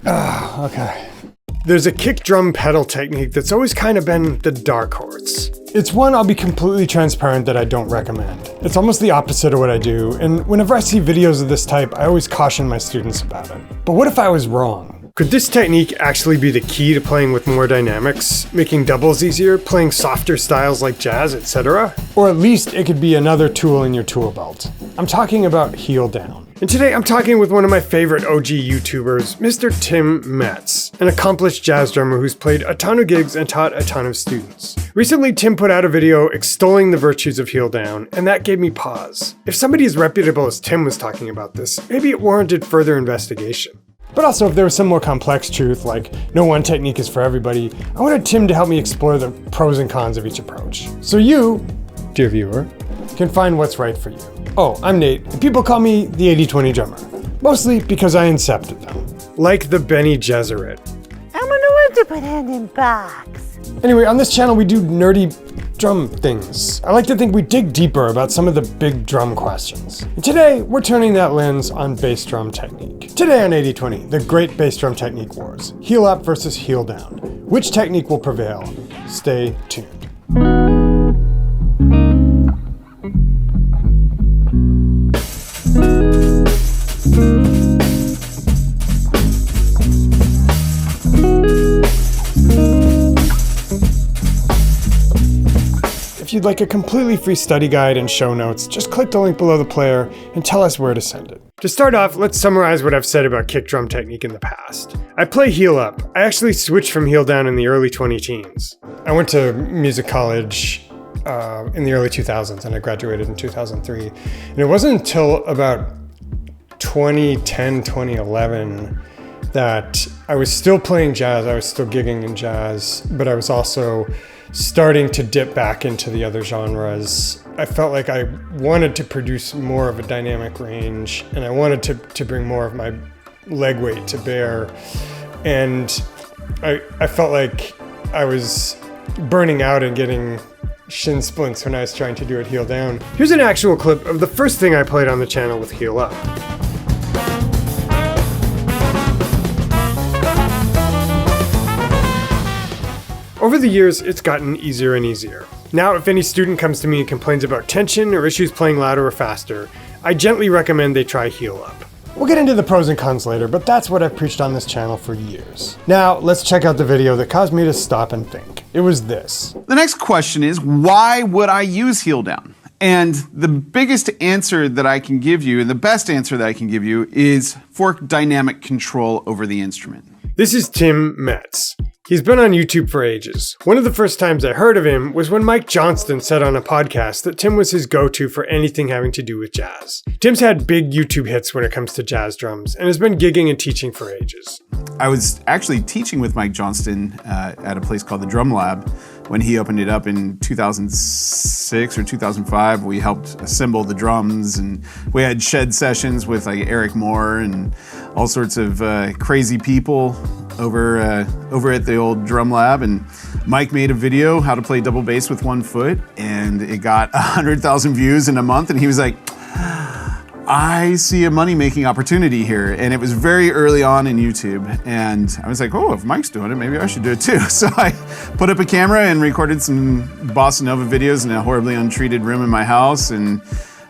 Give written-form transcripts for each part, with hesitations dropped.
Okay. There's a kick drum pedal technique that's always kind of been the dark horse. It's one I'll be completely transparent that I don't recommend. It's almost the opposite of what I do, and whenever I see videos of this type, I always caution my students about it. But what if I was wrong? Could this technique actually be the key to playing with more dynamics, making doubles easier, playing softer styles like jazz, etc.? Or at least it could be another tool in your tool belt. I'm talking about heel down. And today I'm talking with one of my favorite OG YouTubers, Mr. Tim Metz, an accomplished jazz drummer who's played a ton of gigs and taught a ton of students. Recently, Tim put out a video extolling the virtues of heel down, and that gave me pause. If somebody as reputable as Tim was talking about this, maybe it warranted further investigation. But also, if there was some more complex truth, like no one technique is for everybody, I wanted Tim to help me explore the pros and cons of each approach. So you, dear viewer, can find what's right for you. Oh, I'm Nate, and people call me the 80-20 drummer, mostly because I incepted them. Like the Benny Gesserit. I'm gonna want to put hand in box. Anyway, on this channel we do nerdy drum things. I like to think we dig deeper about some of the big drum questions. And today, we're turning that lens on bass drum technique. Today on 80-20, the great bass drum technique wars. Heel up versus heel down. Which technique will prevail? Stay tuned. If you'd like a completely free study guide and show notes, just click the link below the player and tell us where to send it. To start off, let's summarize what I've said about kick drum technique in the past. I play heel up. I actually switched from heel down in the early 2010s. I went to music college in the early 2000s and I graduated in 2003. And it wasn't until about 2010, 2011 that I was still playing jazz. I was still gigging in jazz, but I was also starting to dip back into the other genres. I felt like I wanted to produce more of a dynamic range and I wanted to bring more of my leg weight to bear. And I felt like I was burning out and getting shin splints when I was trying to do it heel down. Here's an actual clip of the first thing I played on the channel with heel up. Over the years, it's gotten easier and easier. Now, if any student comes to me and complains about tension or issues playing louder or faster, I gently recommend they try heel up. We'll get into the pros and cons later, but that's what I've preached on this channel for years. Now, let's check out the video that caused me to stop and think. It was this. The next question is, why would I use heel down? And the biggest answer that I can give you, and the best answer that I can give you, is for dynamic control over the instrument. This is Tim Metz. He's been on YouTube for ages. One of the first times I heard of him was when Mike Johnston said on a podcast that Tim was his go-to for anything having to do with jazz. Tim's had big YouTube hits when it comes to jazz drums and has been gigging and teaching for ages. I was actually teaching with Mike Johnston at a place called the Drum Lab when he opened it up in 2006 or 2005. We helped assemble the drums and we had shed sessions with like Eric Moore and all sorts of crazy people over at the old Drum Lab. And Mike made a video, how to play double bass with one foot, and it got 100,000 views in a month. And he was like, I see a money-making opportunity here. And it was very early on in YouTube. And I was like, oh, if Mike's doing it, maybe I should do it too. So I put up a camera and recorded some bossa nova videos in a horribly untreated room in my house and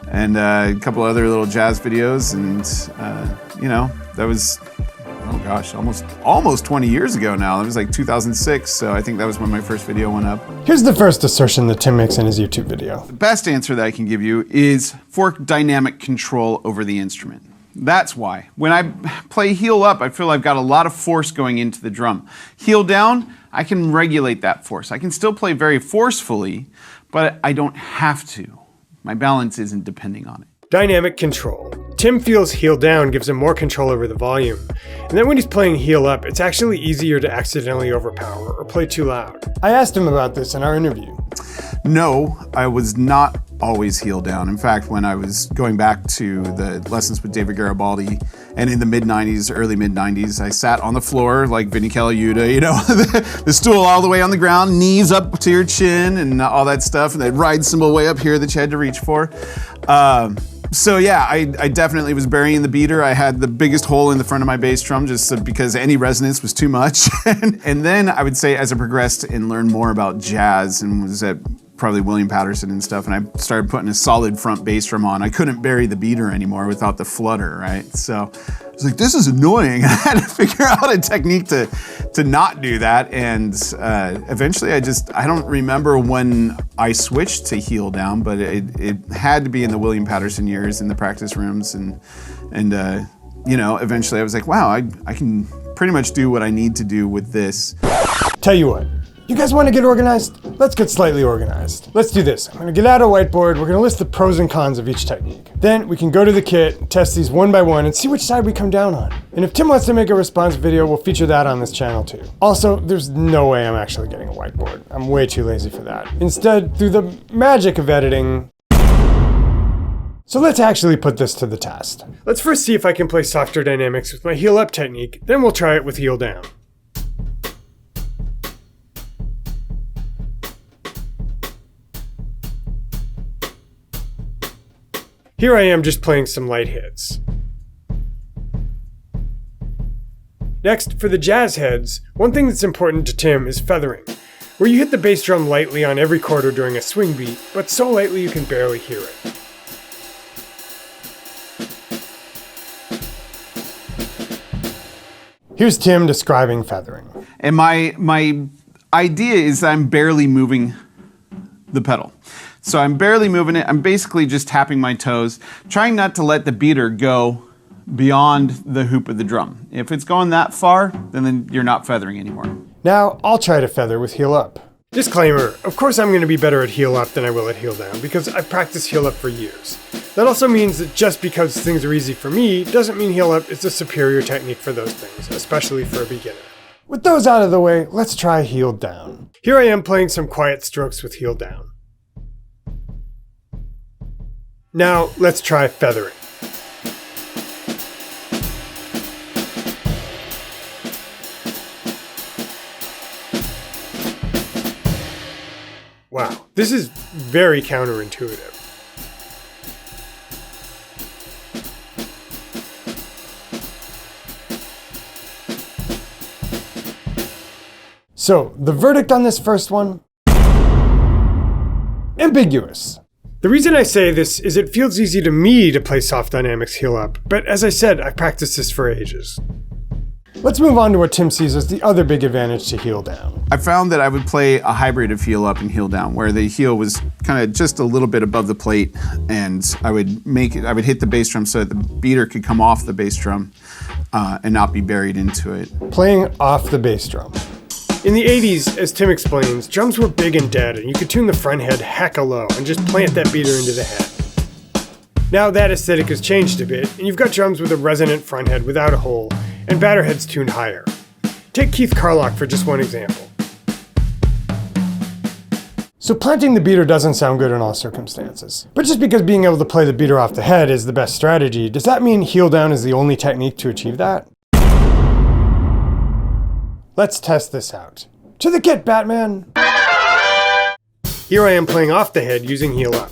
a couple other little jazz videos. And, you know, that was, oh gosh, almost 20 years ago now. That was like 2006, so I think that was when my first video went up. Here's the first assertion that Tim makes in his YouTube video. The best answer that I can give you is for dynamic control over the instrument. That's why. When I play heel up, I feel I've got a lot of force going into the drum. Heel down, I can regulate that force. I can still play very forcefully, but I don't have to. My balance isn't depending on it. Dynamic control. Tim feels heel down gives him more control over the volume, and then when he's playing heel up, it's actually easier to accidentally overpower or play too loud. I asked him about this in our interview. No, I was not always heel down. In fact, when I was going back to the lessons with David Garibaldi, and in the mid-90s, early mid-90s, I sat on the floor like Vinnie Colaiuta, you know, the stool all the way on the ground, knees up to your chin and all that stuff, and that ride cymbal way up here that you had to reach for. So yeah, I definitely was burying the beater. I had the biggest hole in the front of my bass drum just because any resonance was too much. And then I would say as I progressed and learned more about jazz and was at probably William Patterson and stuff, and I started putting a solid front bass drum on, I couldn't bury the beater anymore without the flutter, right? So I was like, this is annoying. I had to figure out a technique to not do that. And eventually I don't remember when I switched to heel down, but it had to be in the William Patterson years in the practice rooms. And eventually I was like, wow, I can pretty much do what I need to do with this. Tell you what, you guys want to get organized? Let's get slightly organized. Let's do this. I'm going to get out a whiteboard. We're going to list the pros and cons of each technique. Then we can go to the kit, test these one by one, and see which side we come down on. And if Tim wants to make a response video, we'll feature that on this channel too. Also, there's no way I'm actually getting a whiteboard. I'm way too lazy for that. Instead, through the magic of editing. So let's actually put this to the test. Let's first see if I can play softer dynamics with my heel up technique, then we'll try it with heel down. Here I am just playing some light hits. Next, for the jazz heads, one thing that's important to Tim is feathering, where you hit the bass drum lightly on every quarter during a swing beat, but so lightly you can barely hear it. Here's Tim describing feathering. And my idea is that I'm barely moving the pedal. So I'm barely moving it. I'm basically just tapping my toes, trying not to let the beater go beyond the hoop of the drum. If it's going that far, then you're not feathering anymore. Now I'll try to feather with heel up. Disclaimer, of course I'm going to be better at heel up than I will at heel down because I've practiced heel up for years. That also means that just because things are easy for me doesn't mean heel up is a superior technique for those things, especially for a beginner. With those out of the way, let's try heel down. Here I am playing some quiet strokes with heel down. Now let's try feathering. Wow, this is very counterintuitive. So, the verdict on this first one? Ambiguous. The reason I say this is it feels easy to me to play soft dynamics heel up, but as I said, I've practiced this for ages. Let's move on to what Tim sees as the other big advantage to heel down. I found that I would play a hybrid of heel up and heel down, where the heel was kind of just a little bit above the plate, and I would hit the bass drum so that the beater could come off the bass drum and not be buried into it. Playing off the bass drum. In the 80s, as Tim explains, drums were big and dead, and you could tune the front head hecka low and just plant that beater into the head. Now that aesthetic has changed a bit, and you've got drums with a resonant front head without a hole, and batter heads tuned higher. Take Keith Carlock for just one example. So planting the beater doesn't sound good in all circumstances. But just because being able to play the beater off the head is the best strategy, does that mean heel down is the only technique to achieve that? Let's test this out. To the kit, Batman! Here I am playing off the head using heel up.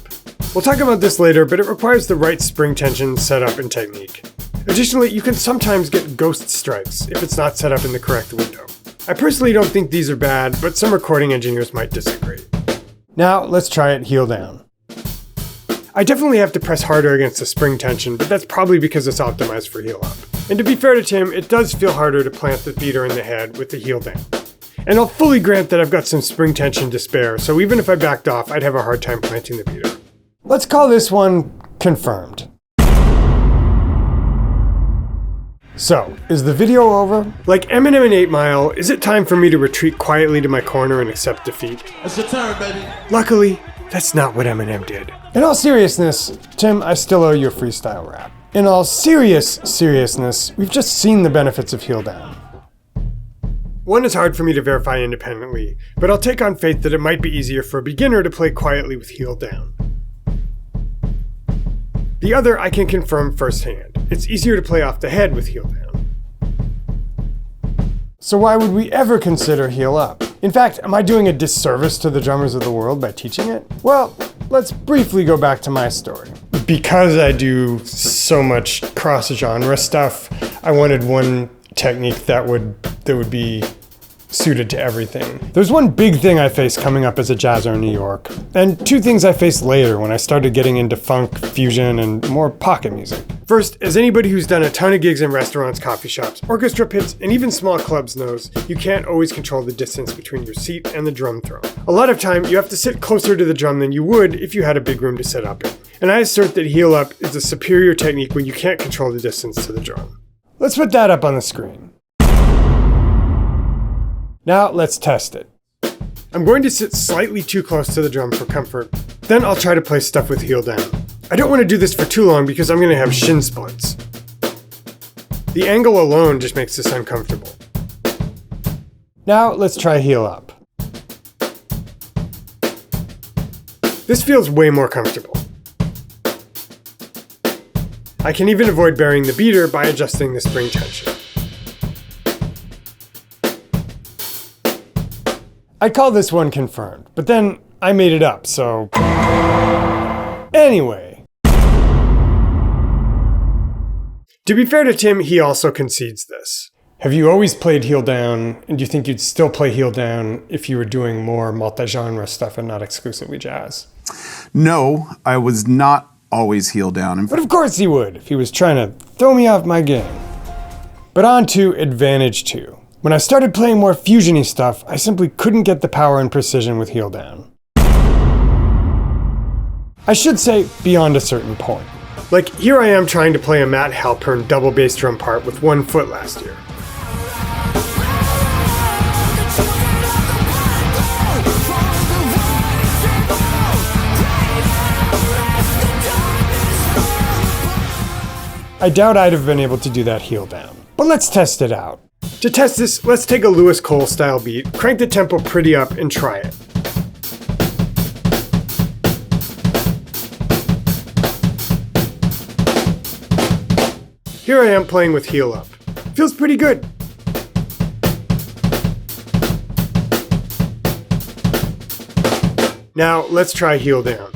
We'll talk about this later, but it requires the right spring tension, setup, and technique. Additionally, you can sometimes get ghost strikes if it's not set up in the correct window. I personally don't think these are bad, but some recording engineers might disagree. Now, let's try it heel down. I definitely have to press harder against the spring tension, but that's probably because it's optimized for heel up. And to be fair to Tim, it does feel harder to plant the beater in the head with the heel down. And I'll fully grant that I've got some spring tension to spare, so even if I backed off, I'd have a hard time planting the beater. Let's call this one confirmed. So, is the video over? Like Eminem in 8 Mile, is it time for me to retreat quietly to my corner and accept defeat? It's your turn, baby. Luckily, that's not what Eminem did. In all seriousness, Tim, I still owe you a freestyle rap. In all seriousness, we've just seen the benefits of heel down. One is hard for me to verify independently, but I'll take on faith that it might be easier for a beginner to play quietly with heel down. The other I can confirm firsthand. It's easier to play off the head with heel down. So why would we ever consider heel up? In fact, am I doing a disservice to the drummers of the world by teaching it? Well, let's briefly go back to my story. because I do so much cross-genre stuff, I wanted one technique that would be suited to everything. There's one big thing I faced coming up as a jazzer in New York, and two things I faced later when I started getting into funk, fusion, and more pocket music. First, as anybody who's done a ton of gigs in restaurants, coffee shops, orchestra pits, and even small clubs knows, you can't always control the distance between your seat and the drum throw. A lot of time, you have to sit closer to the drum than you would if you had a big room to sit up in. And I assert that heel up is a superior technique when you can't control the distance to the drum. Let's put that up on the screen. Now let's test it. I'm going to sit slightly too close to the drum for comfort, then I'll try to play stuff with heel down. I don't want to do this for too long because I'm going to have shin splints. The angle alone just makes this uncomfortable. Now let's try heel up. This feels way more comfortable. I can even avoid burying the beater by adjusting the spring tension. I'd call this one confirmed, but then I made it up, so... Anyway. To be fair to Tim, he also concedes this. Have you always played heel down, and do you think you'd still play heel down if you were doing more multi-genre stuff and not exclusively jazz? No, I was not always heel down. But of course he would, if he was trying to throw me off my game. But on to advantage 2. When I started playing more fusion-y stuff, I simply couldn't get the power and precision with heel down. I should say beyond a certain point. Like here I am trying to play a Matt Halpern double bass drum part with 1 foot last year. I doubt I'd have been able to do that heel down. But let's test it out. To test this, let's take a Lewis Cole style beat, crank the tempo pretty up, and try it. Here I am playing with heel up. Feels pretty good. Now let's try heel down.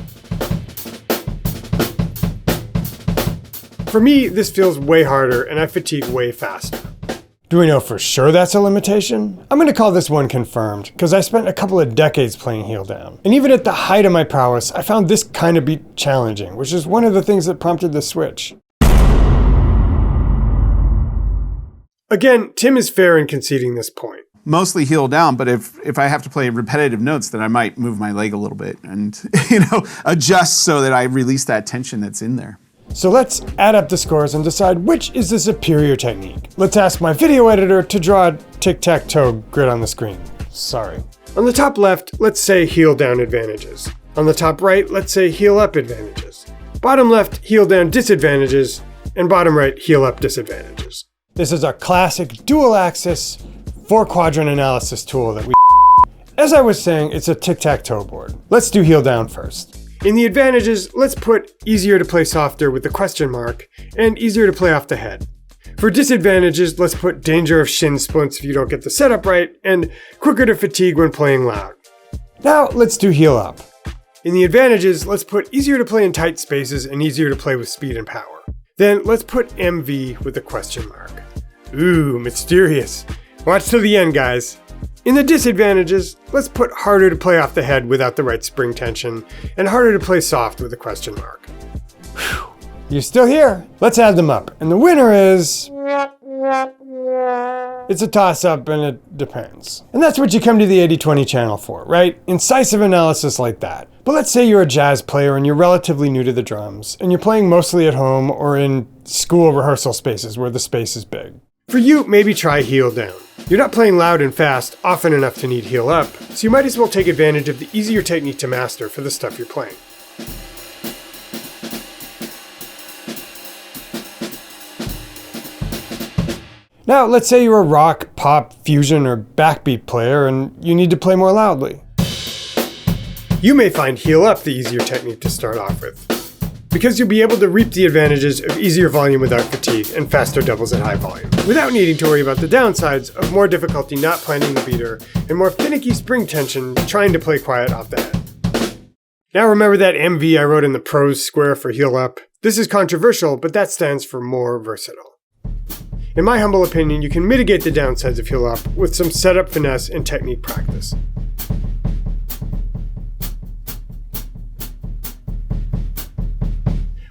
For me, this feels way harder and I fatigue way faster. Do we know for sure that's a limitation? I'm going to call this one confirmed, because I spent a couple of decades playing heel down. And even at the height of my prowess, I found this kind of beat challenging, which is one of the things that prompted the switch. Again, Tim is fair in conceding this point. Mostly heel down, but if I have to play repetitive notes, then I might move my leg a little bit and adjust so that I release that tension that's in there. So let's add up the scores and decide which is the superior technique. Let's ask my video editor to draw a tic-tac-toe grid on the screen. Sorry. On the top left, let's say heel down advantages. On the top right, let's say heel up advantages. Bottom left, heel down disadvantages. And bottom right, heel up disadvantages. This is a classic dual axis 4-quadrant analysis tool that we As I was saying, it's a tic-tac-toe board. Let's do heel down first. In the advantages, let's put easier to play softer with the question mark, and easier to play off the head. For disadvantages, let's put danger of shin splints if you don't get the setup right, and quicker to fatigue when playing loud. Now let's do heel up. In the advantages, let's put easier to play in tight spaces and easier to play with speed and power. Then let's put MV with a question mark. Ooh, mysterious. Watch till the end, guys. In the disadvantages, let's put harder to play off the head without the right spring tension, and harder to play soft with a question mark. Whew. You're still here. Let's add them up. And the winner is... It's a toss-up and it depends. And that's what you come to the 80/20 channel for, right? Incisive analysis like that. But let's say you're a jazz player and you're relatively new to the drums, and you're playing mostly at home or in school rehearsal spaces where the space is big. For you, maybe try heel down. You're not playing loud and fast often enough to need heel up, so you might as well take advantage of the easier technique to master for the stuff you're playing. Now, let's say you're a rock, pop, fusion, or backbeat player and you need to play more loudly. You may find heel up the easier technique to start off with, because you'll be able to reap the advantages of easier volume without fatigue and faster doubles at high volume, without needing to worry about the downsides of more difficulty not planting the beater and more finicky spring tension trying to play quiet off the head. Now remember that MV I wrote in the pros square for heal up? This is controversial, but that stands for more versatile. In my humble opinion, you can mitigate the downsides of heal up with some setup finesse and technique practice.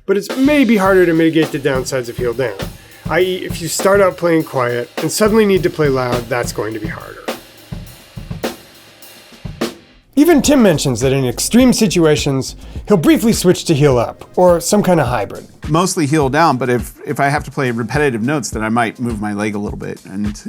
But it's maybe harder to mitigate the downsides of heal down, i.e. if you start out playing quiet and suddenly need to play loud, that's going to be harder. Even Tim mentions that in extreme situations, he'll briefly switch to heal up, or some kind of hybrid. Mostly heal down, but if I have to play repetitive notes, then I might move my leg a little bit and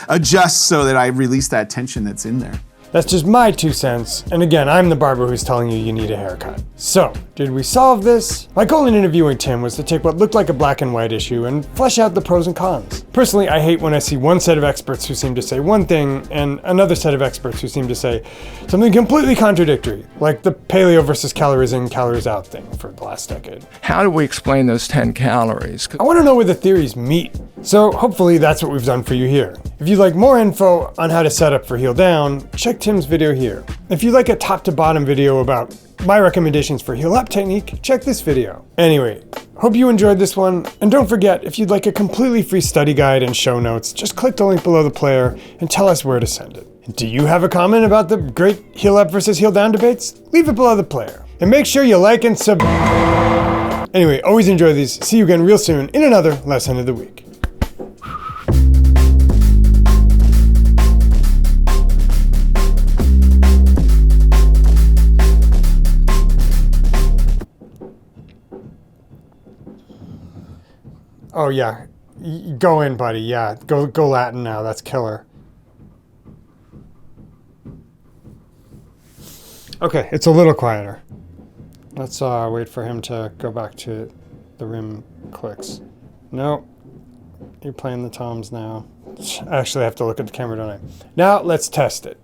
adjust so that I release that tension that's in there. That's just my 2 cents, and again, I'm the barber who's telling you need a haircut. So, did we solve this? My goal in interviewing Tim was to take what looked like a black and white issue and flesh out the pros and cons. Personally, I hate when I see one set of experts who seem to say one thing and another set of experts who seem to say something completely contradictory, like the paleo versus calories in, calories out thing for the last decade. How do we explain those 10 calories? I want to know where the theories meet. So hopefully that's what we've done for you here. If you'd like more info on how to set up for heal down, check Tim's video here. If you'd like a top to bottom video about my recommendations for heal up technique, check this video. Anyway, hope you enjoyed this one, and don't forget, if you'd like a completely free study guide and show notes, just click the link below the player and tell us where to send it. And do you have a comment about the great heal up versus heal down debates? Leave it below the player. And make sure you like and sub. Anyway, always enjoy these. See you again real soon in another lesson of the week. Oh yeah, go in, buddy. Yeah, go Latin now. That's killer. Okay, it's a little quieter. Let's wait for him to go back to the rim clicks. No, you're playing the toms now. Actually, I have to look at the camera, don't I? Now let's test it.